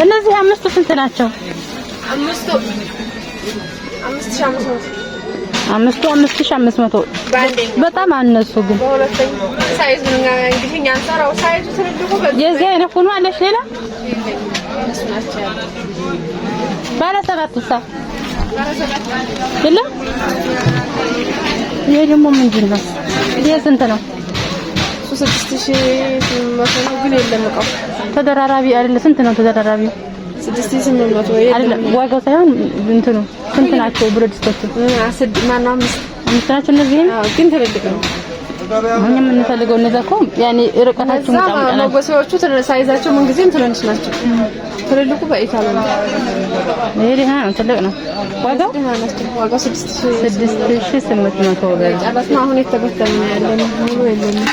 እነዚህ አምስቱ ስንት ናቸው? አምስቱ 5500 በጣም አነሱ ግን ሳይዝ ነው እንግዲህ ያንሰራው ሳይዙ ትልቁ የዚህ አይነት ሆኖ አለሽ ሌላ ባለ 7 ሰዓት ይላ ይሄ ደግሞ ምንድን ነው? ይሄ ስንት ነው? 6000 ነው ግን የለም እቃው ተደራራቢ አይደለ? ስንት ነው ተደራራቢ? 6800 የለም ዋጋው ሳይሆን እንትኑ ስንት ናቸው? ብረት ድስቶቹ ማነው አምስት ናቸው እነዚህ? አዎ ግን ትልልቅ ነው። አሁን የምንፈልገው እነዛ እኮ ያኔ ርቀታቸው በጣም ነው ወሰዎቹ ሳይዛቸው ምን ጊዜም ትንንሽ ናቸው። ትልልቁ በኢታሊ ነው። ይሄ ትልቅ ነው። ዋጋው 6800 ብር። ጨረስን። አሁን የተበተነ ያለው ሙሉ የለም።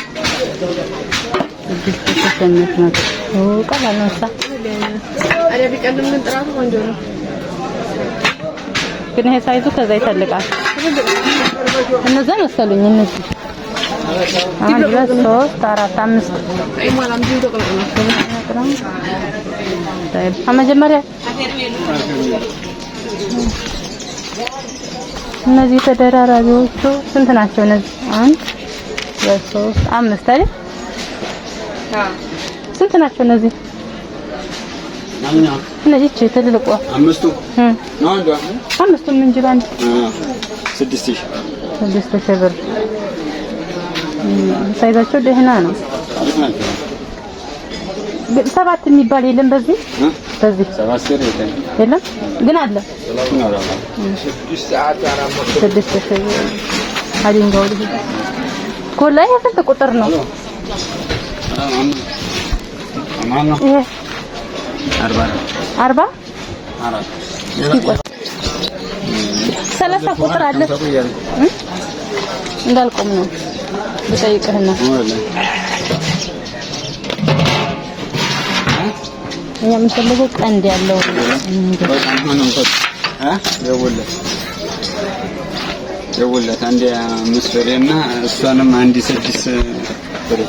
6800 ቀላል ነው። አረ ቢቀልም ግን ጥራቱ ቆንጆ ነው። ግን ይሄ ሳይዙ ከዛ ይፈልጋል። እነዛ መሰሉኝ እነዚህ 1 2 3 4 5 አይማላም ቢዶ ቀልቀና መጀመሪያ እነዚህ ተደራራቢዎቹ ስንት ናቸው? እነዚህ 1 2 3 5 አይደል? ስንት ናቸው እነዚህ? እነዚህ ትልልቁ አምስቱ ነው አንዱ አምስቱም እንጂ ባንድ 6000 ብር። ሳይዛቸው ደህና ነው። ሰባት የሚባል የለም በዚህ 7 የለም ግን አለ 6000 አዲንጋው ኮላ የስንት ቁጥር ነው? ይሄ 40 30 ቁጥር አለ እንዳልቆም ነው በጠይቅህና እኛ የምንፈልገው ቀንድ ያለው የወለት አንዴ 5 ብርና እሷንም አንዲ 6 ብር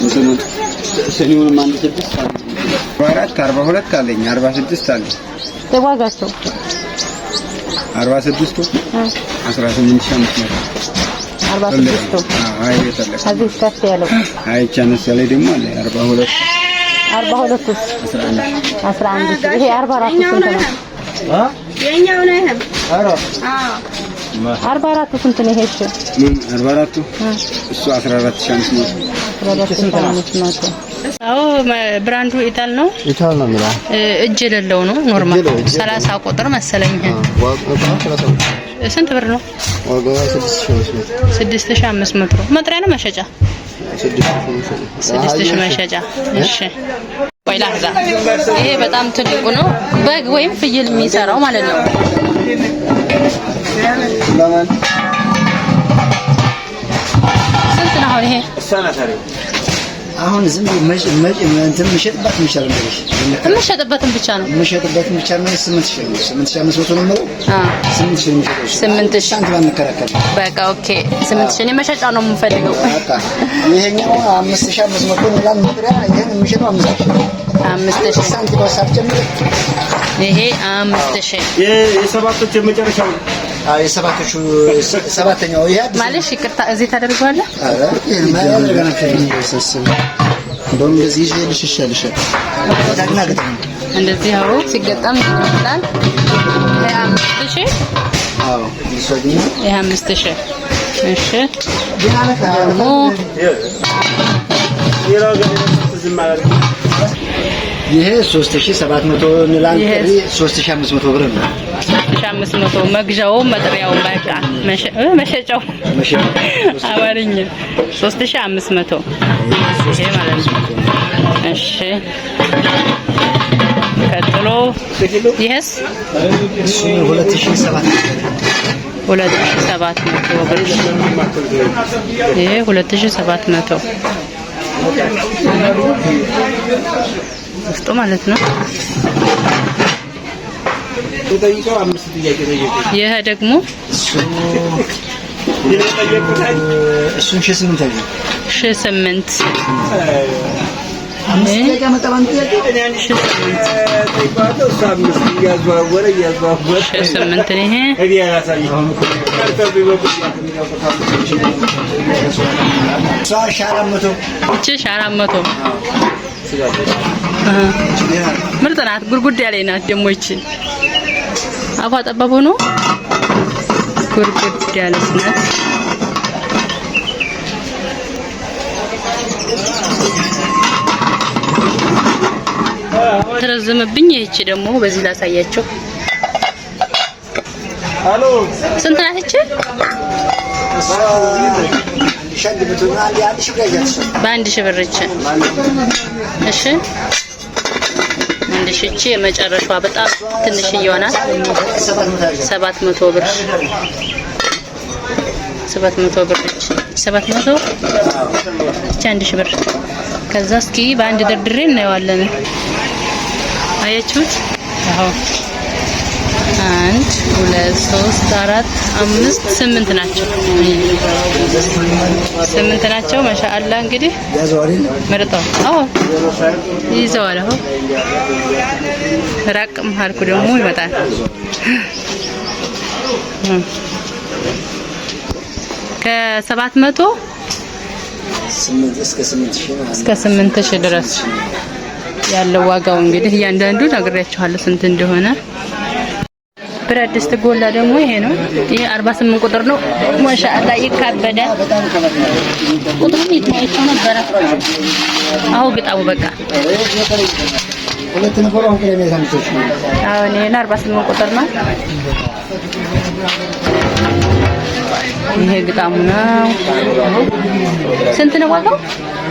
እንትኑ ሰኒውን አንዲ 6 42 አለኝ 46 አለኝ ተዋጋቸው 46 18500 46 አይ የተለቀ አዚህ ከፍ ያለው አይ ቻንስ ላይ ደግሞ አለ 42 11 ይሄ 44 ስንት ነው? የኛው ነው ይሄ 44 ስንት ነው? ይሄ ምን 44 እሱ 14500 አዎ ብራንዱ ኢታል ነው የሚለው እጅ የሌለው ነው ኖርማል 30 ቁጥር መሰለኝ። ስንት ብር ነው? ዋጋው 6500 መጥሪያ ነው መሸጫ 6000 መሸጫ። እሺ ቆይ ላህዛ ይሄ በጣም ትልቁ ነው። በግ ወይም ፍየል የሚሰራው ማለት ነው። ስንት ነው ይሄ? አሁን ዝም እንትን መሸጥበት ይችላል ማለት ነው። መሸጥበትም ብቻ ነው መሸጥበትም ብቻ ነው። 8500 ነው ማለት 8000 ሳንቲም አንከራከር። በቃ ኦኬ 8000 ነው መሸጫ ነው የምፈልገው። በቃ ይሄኛው 5500 ነው መጥሪያ። ይሄን መሸጣው 5000 ሳንቲም ሳትጨምር ይሄ 5000 የሰባቶች የመጨረሻው የሰባቶቹ ሰባተኛው ይሄ ማለት ይቅርታ እዚህ ታደርገዋለህ? አረ ይሄ ማለት ገና ከሚሰስም እንደውም እንደዚህ ይልሽሻልሽ ታግና ገጠም እንደዚህ አዎ ሲገጠም ይችላል። ይሄ 5000 አዎ ይሰግኝ ይሄ 5000 እሺ ደግሞ ይሄ 3700 ንላን ጥሪ 3500 ብር ነው። 3500 መግዣው መጥሪያው በቃ መሸጫው አማርኛ 3500 ይሄ ማለት ነው። እሺ ቀጥሎ ይሄስ 2700 ብር ይሄ 2700 ውስጡ ማለት ነው። ይሄ ደግሞ እሱን 8 8 ምርጥ ናት። ጉርጉድ ያለች ናት ደግሞ ይቺ አፏ ጠባብ ሆኖ ጉርጉድ ያለች ናት። ተረዘመብኝ። ይቺ ደግሞ በዚህ ላሳያችሁ። አሎ ስንት ናት ይቺ? በአንድ ሺህ ብር ይቺ። እሺ አንድ ሺህ ይቺ የመጨረሻዋ በጣም ትንሽዬዋ ናት። 700 ብር 700 ብር ይቺ 700 ይቺ 1000 ብር። ከዛ እስኪ በአንድ ድርድሬ እናየዋለን። አያችሁት? አዎ 1 2 3 4 5 8 ናቸው። 8 ናቸው። ማሻአላ እንግዲህ መርጠው አዎ ይዘዋል። አዎ ራቅም አልኩ ደግሞ ይመጣል። ከ700 እስከ 8000 ድረስ ያለው ዋጋው እንግዲህ እያንዳንዱ ነግሬያችኋለሁ ስንት እንደሆነ። ብረት ድስት ጎላ ደግሞ ይሄ ነው። ይሄ 48 ቁጥር ነው። ማሻአላ ይካበዳል። ቁጥሩን ይታያችሁ ነበር። አዎ ግጣው በቃ ሁለት ነበር አሁን ከኔ ታምቶች ነው። አዎ ይሄ 48 ቁጥር ነው። ይሄ ግጣሙ ነው። ስንት ነው ዋጋው?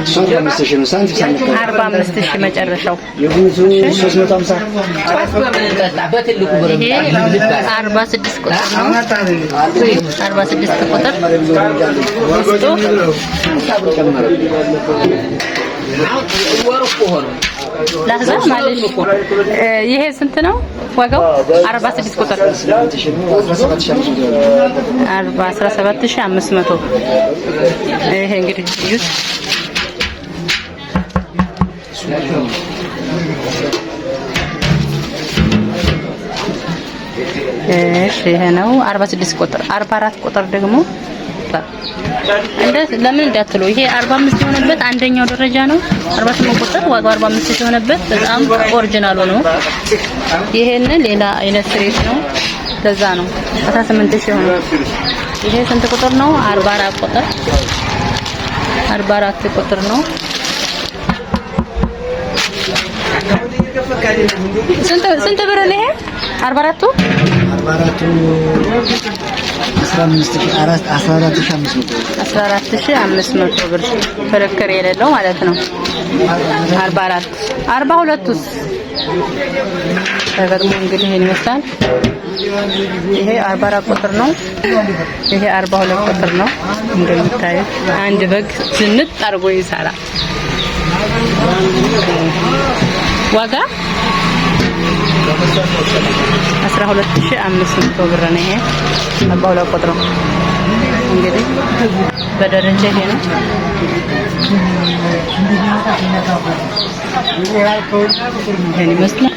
45000 መጨረሻው። የጉንቱ 350 በትልቁ ብር 46 ቁጥር ነው። 46 ቁጥር ላህዛ ማለት ይሄ ስንት ነው ዋጋው? 46 ቁጥር 17500 ይሄ እንግዲህ ይዩት። እሺ ይሄ ነው 46 ቁጥር። 44 ቁጥር ደግሞ ለምን እንዳትሉ ይሄ 45 የሆነበት አንደኛው ደረጃ ነው። 48 ቁጥር ዋጋው 45 የሆነበት በጣም ኦሪጂናሉ ነው። ይሄን ሌላ አይነት ስሬት ነው። ለዛ ነው 18000 የሆነው። ይሄ ስንት ቁጥር ነው? 44 ቁጥር 44 ቁጥር ነው። ስንት ብር ነው ይሄ? 44ቱ 14500 ብር ፍርክር የሌለው ማለት ነው። 44 42ቱስ ተገርሞ እንግዲህ ይሄን ይመስላል። ይሄ 44 ቁጥር ነው። ይሄ 42 ቁጥር ነው። እንደምታዩት አንድ በግ ዝንጥ አርጎ ይሰራል። ዋጋ 12500 ብር ነው። ይሄ 42 ቁጥር ነው። እንግዲህ በደረጃ ይሄ ነው። ይሄን ይመስላል።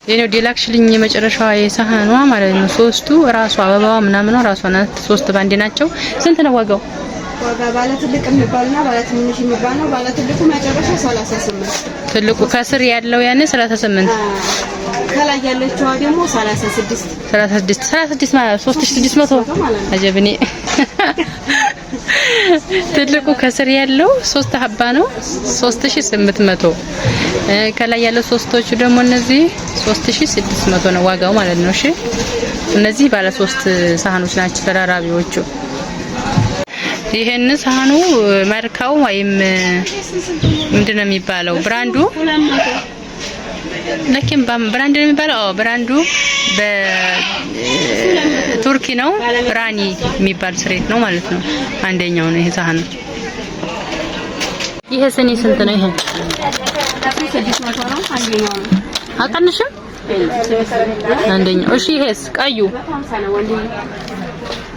የኔው ዲላክሽልኝ የመጨረሻዋ የሳህኗ ማለት ነው። ሶስቱ ራሷ አበባዋ ምናምን ራሷ ናት። ሶስት ባንዲ ናቸው። ስንት ነው ዋጋው? ዋጋ ባለ ትልቅ የሚባልና ባለ ትንሽ የሚባል ነው። ባለ ትልቁ መጨረሻ 38። ትልቁ ከስር ያለው ያኔ 38፣ ከላይ ያለችው ደግሞ 36 ማለት 3600 አጀብኒ። ትልቁ ከስር ያለው 3 ሀባ ነው 3800። ከላይ ያለው ሶስቶቹ ደግሞ እነዚህ 3600 ነው ዋጋው ማለት ነው። እሺ እነዚህ ባለ 3 ሳህኖች ናቸው ተራራቢዎቹ። ይሄን ሳህኑ ማርካው ወይም ምንድነው የሚባለው ብራንዱ ለኪን ብራንድ ነው የሚባለው። ብራንዱ በቱርኪ ነው። ራኒ የሚባል ስሬት ነው ማለት ነው። አንደኛው ነው ይሄ ሳህኑ። ይሄ ስኒ ስንት ነው? ይሄ 600 ነው። አንደኛው ነው አልቀንሽም? አንደኛው እሺ ይሄስ ቀዩ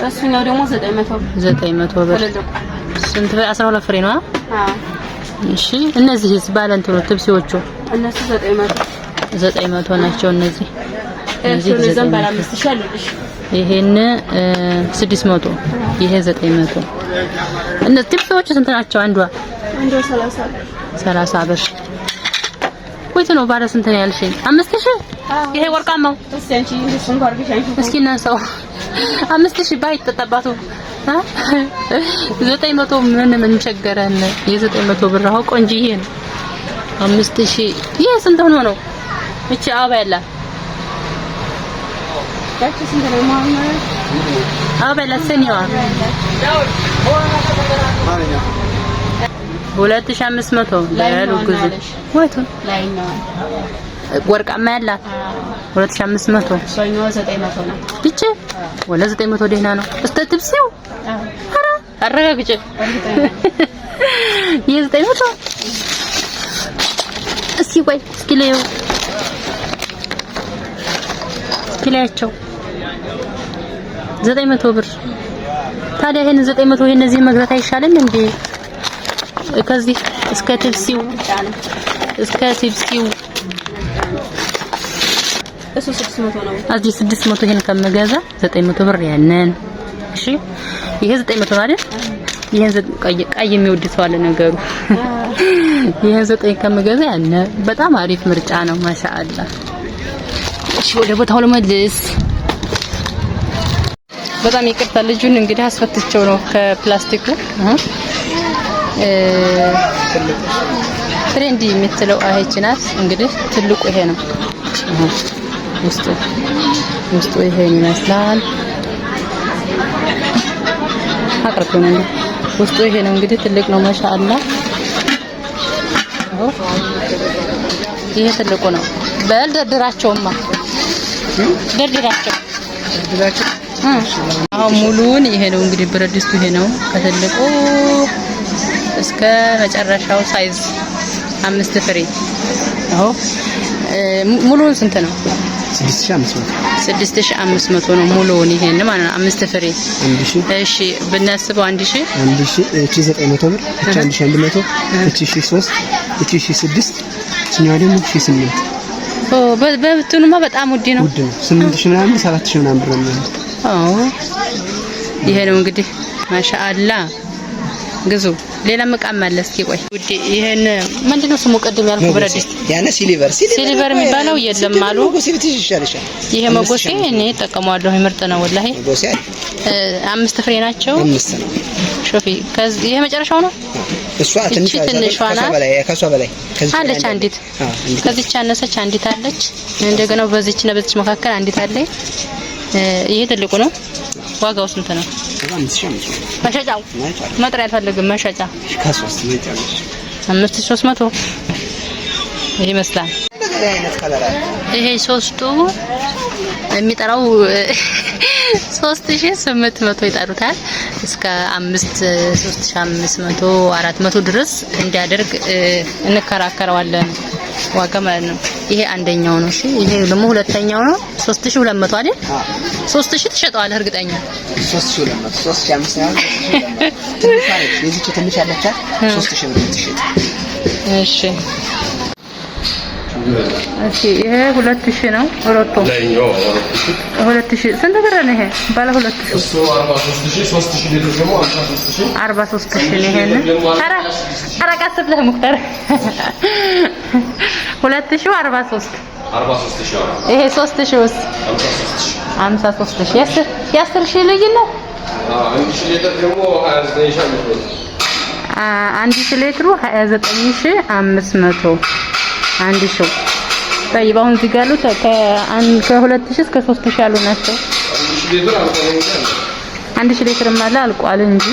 እሱኛው ደግሞ 900 ብር ስንት 12 ፍሬ ነው? አዎ እሺ እነዚህስ ባለ እንትኑ ትብሲዎቹ እነሱ 900 ናቸው እነዚህ እነዚህ ባለ 5000 አለልሽ ይሄን 600 ይሄ 900 እነዚህ ትብሲዎቹ ስንት ናቸው? አንዷ 30 ብር ወይስ ነው ባለ ስንት ነው ያልሽኝ? 5000 ይሄ ወርቃማው እስኪ እናንሳው 5000 ባይተጣባቱ 900 ምን ቸገረን? የ900 ብር አሁን ቆንጆዬ ነው 5000 ይሄ ስንት ሆኖ ነው? እቺ አበባ ያላት ያቺ ስንት ነው ማለት? አበባ ያላት ሰኒዋ 2500 ለልጉዝ ወይቱ ላይኛው ወርቃማ ያላት 2500 ሶኛው 900 ነው ብቻ ወለ 900 ደህና ነው እስተትብሲው አረ አረጋግጬ የ900 እስኪ ቆይ እስኪ ለየው እስኪ ለያቸው 900 ብር ታዲያ ይሄን 900 ይሄን እዚህ መግዛት አይሻልም እንዴ? ከዚህ እስከ ትብሲው እሱ 600 ነው አዚህ 600 ይሄን ከመገዛ 900 ብር ያነን እሺ ይሄ 900 ነው አይደል? ይሄን ቀይ የሚወድ ሰው አለ ነገሩ ይሄን 9 ከመገዛ ያነ በጣም አሪፍ ምርጫ ነው ማሻአላ። እሺ ወደ ቦታው ለመድረስ በጣም ይቅርታ ልጁን እንግዲህ አስፈትቸው ነው ከፕላስቲኩ ትሬንዲ የምትለው አይችናት እንግዲህ ትልቁ ይሄ ነው ውስጡ ይሄ ይመስላል አቅርቶኝ ነው ውስጡ ይሄ ነው እንግዲህ ትልቅ ነው ማሻአላ ይሄ ትልቁ ነው በልደድራቸውማ ደድራቸው አሁን ሙሉን ይሄ ነው እንግዲህ ብረት ድስቱ ይሄ ነው ከትልቁ እስከ መጨረሻው ሳይዝ 5 ፍሬ አዎ ሙሉውን ስንት ነው? 6500 ነው ሙሉውን ይሄን ማለት ነው 5 ፍሬ 1000 እሺ ብናስበው 1000 እቺ 900 ብር እቺ 1100 እቺ 1003 እቺ 1006 እኛው ደግሞ 1008 በብትኑማ በጣም ውድ ነው 8000 ምናምን 7000 ምናምን ብር ነው አዎ ይሄ ነው እንግዲህ ማሻአላ ግዙ ሌላ መቃም አለ እስኪ ቆይ ውዴ ይሄን ምንድነው ስሙ ቀደም ያልኩ ብረት ድስት ያነ ሲሊቨር የሚባለው የለም አሉ ይሄ መጎሴ እኔ ተጠቀመዋለሁ ምርጥ ነው ወላሂ መጎሴ 5 ፍሬ ናቸው 5 ነው ሾፊ ከዚህ ይሄ መጨረሻው ነው እሷ ትንሽ ከሷ በላይ አለች አንዲት ከዚች አነሰች አንዲት አለች እንደገና በዚህና በዚች መካከል አንዲት አለች ይሄ ትልቁ ነው ዋጋው ስንት ነው? መሸጫው መጥሪያ አልፈልግም መሸጫ ከ3 ነው 5300 ይሄ ይመስላል ይሄ ሶስቱ የሚጠራው 3800 ይጠሩታል እስከ 3500 400 ድረስ እንዲያደርግ እንከራከረዋለን ዋጋ ማለት ነው። ይሄ አንደኛው ነው እሺ ይሄ ደግሞ ሁለተኛው ነው 3200 አይደል 3000 ትሸጣዋለህ እርግጠኛ 3200 3500 ትንሽ ያለቻ 3000 ብር ትሸጥ እሺ እሺ ይሄ 2000 ነው ሮቶ 2000 ስንት ብር ነው ይሄ ባለ 2000 እሱ 43000 3000 ሊትር ደግሞ 43000 43000 ይሄን ኧረ ቀስ ብለህ ሙክተር 2000 43 ይሄ 3000 ውስጥ 53000 የ10000 ልዩነት 1000 ሊትር ደግሞ 29500 1000 ሊትሩ 29500 አንድ ሺው طيب አሁን እዚህ ጋር ያሉት ከ2000 እስከ 3000 ያሉ ናቸው 1000 ሊትር ማለት አልቋል እንጂ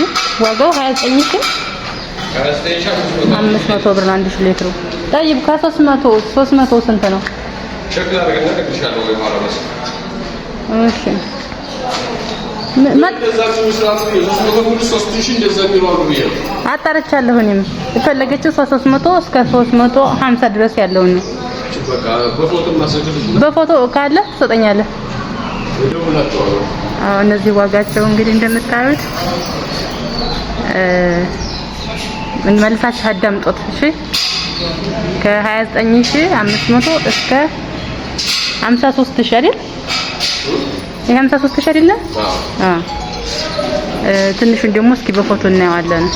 ዋጋው 29500 ብር ነው 1000 ሊትሩ طيب ከ300 ስንት ነው ሸክላ አድርገና ከትሻለው ወይ ማራበስ እሺ አጣርቻለሁ እኔም የፈለገችው 300 እስከ 350 ድረስ ያለው ነው በቃ በፎቶ ማስረጃ በፎቶ ካለ ትሰጠኛለህ። አዎ እነዚህ ዋጋቸው እንግዲህ እንደምታዩት ምን መልሳችሁ አዳምጡት እሺ። ከ29500 እስከ 53000 አይደል? ይሄ 53000 አይደለ? አዎ ትንሹን ደግሞ እስኪ በፎቶ እናየዋለን።